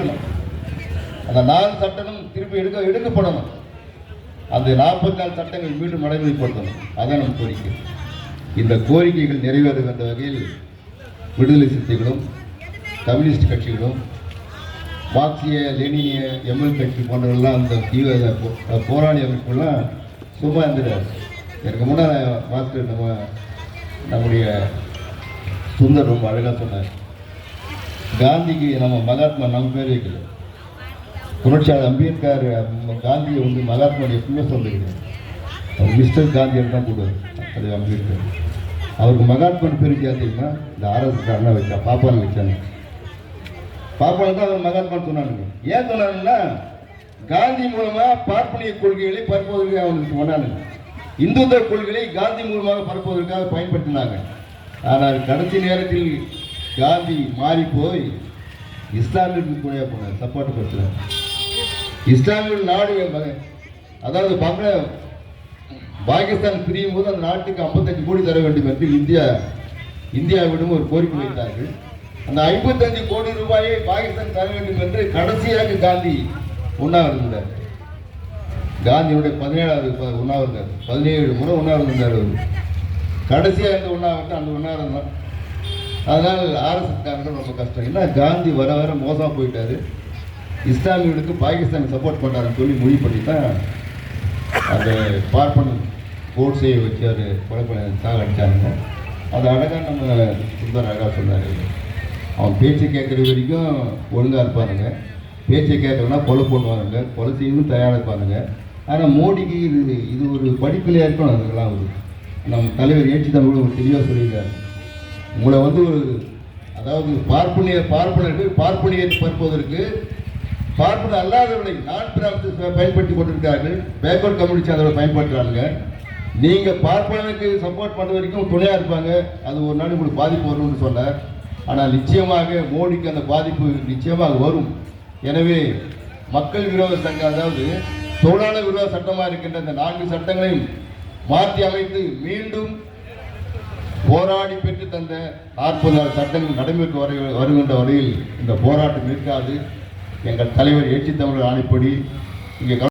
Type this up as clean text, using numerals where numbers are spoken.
நீக்கணும். அந்த 4 சட்டமும் திருப்பி எடுக்கப்படணும். அந்த 44 சட்டங்கள் மீண்டும் நடைமுறைப்படுத்தணும். அதான் நம்ம கோரிக்கை. இந்த கோரிக்கைகள் நிறைவேறுகின்ற வகையில் விடுதலை சிறுத்தைகளும் கம்யூனிஸ்ட் கட்சிகளும் மார்க்சிய லெனினிய எம்எல் கட்சி போன்றவர்கள்லாம் அந்த தீவிர போராளி அமைப்புலாம் சும்மா இருந்துட்டார். எனக்கு முன்னாடி மாஸ்டர் நம்முடைய சுந்தர் ரொம்ப அழகாக சொன்னார். காந்திக்கு நம்ம மகாத்மா நம்ம பேர் வைக்கல. புரட்சியாளர் அம்பேத்கர் காந்தியை வந்து மகாத்மாவுடைய பிள்ளை சொல்லுகிறது. அவர் மிஸ்டர் காந்தியை தான் கூடுவார். அது அம்பேத்கர். அவருக்கு மகாத்மான் பேர் தெரியுமா? இந்த ஆர்எஸ் அண்ணா வச்சா பாப்பான்னு வச்சாங்க. பாப்பான தான் அவர் மகாத்மான் சொன்னானுங்க. ஏன் சொன்னாங்கன்னா காந்தி மூலமா பார்ப்பனிய கொள்கைகளை பரப்புவதற்கு அவனுக்கு சொன்னானுங்க. இந்துத்துவ கொள்கைகளை காந்தி மூலமாக பரப்புவதற்காக பயன்படுத்தினாங்க. ஆனால் கடைசி நேரத்தில் காந்தி மாறி போய் இஸ்லாமிற்கு கூட போனார், சப்போர்ட் கொடுத்தார். இஸ்லாமிய நாடு அதாவது பாகிஸ்தான் பிரியும் போது அந்த நாட்டுக்கு 55 கோடி தர வேண்டும் என்று இந்தியாவிடம் ஒரு கோரிக்கை வைத்தார்கள். அந்த 55 கோடி ரூபாயை பாகிஸ்தான் தர வேண்டும் என்று கடைசியாக காந்தி உண்ணாவிரதம் இருந்தார். காந்தியுடைய 17வது உண்ணாவிரதம், 17 முறை உண்ணாவிரதம் இருந்தார். கடைசியாக இந்த உண்ணாவிரதம் அந்த உண்ணாவிரதம் தான். அதனால் ஆர்எஸ்எஸ்காரர்கள் ரொம்ப கஷ்டம். ஏன்னா காந்தி வர வர மோசமாக போயிட்டாரு. இஸ்லாமியர்களுக்கு பாகிஸ்தான் சப்போர்ட் பண்ணுறாருன்னு சொல்லி முடிவு பண்ணி தான் அந்த பார்ப்பன் கோட்ஸையை வச்சு அவர் கொலை சாகடிச்சாங்க. அது அழகாக நம்ம சுந்தர் அழகாக சொன்னார். அவன் பேச்சை கேட்குற வரைக்கும் ஒழுங்காக இருப்பானுங்க, பேச்சை கேட்கலன்னா கொலை பண்ணுவானுங்க, கொலை செய்யணும் தயாராக இருப்பானுங்க. ஆனால் மோடிக்கு இது ஒரு படிப்பிலையாக இருக்கணும். அதுக்கெல்லாம் ஒரு நம்ம தலைவர் ஏற்றி தமிழ் ஒரு தெளிவாக சொல்லியிருக்காரு. உங்களை வந்து ஒரு அதாவது பார்ப்பனர்கள் பார்ப்பனியை பரப்புவதற்கு பார்ப்பன அல்லாதவர்களை நான் பிராமணத்தை பயன்படுத்தி கொண்டிருக்கிறார்கள். பேக்வர்ட் கம்யூனிட்டி அதை பயன்படுத்துறாங்க. நீங்கள் பார்ப்பனருக்கு சப்போர்ட் பண்ண வரைக்கும் துணையாக இருப்பாங்க. அது ஒரு நாள் உங்களுக்கு பாதிப்பு வரும்னு சொன்னார். ஆனால் நிச்சயமாக மோடிக்கு அந்த பாதிப்பு நிச்சயமாக வரும். எனவே மக்கள் விரோத சட்டம், அதாவது தொழிலாளர் விரோத சட்டமாக இருக்கின்ற இந்த 4 சட்டங்களையும் மாற்றி அமைத்து மீண்டும் போராடி பெற்று தந்த 40 சட்டங்கள் நடைமுறைக்கு வருகின்ற வரையில் இந்த போராட்டம் இருக்காது. எங்கள் தலைவர் ஏற்றி தமிழர் ஆணைப்படி இங்கே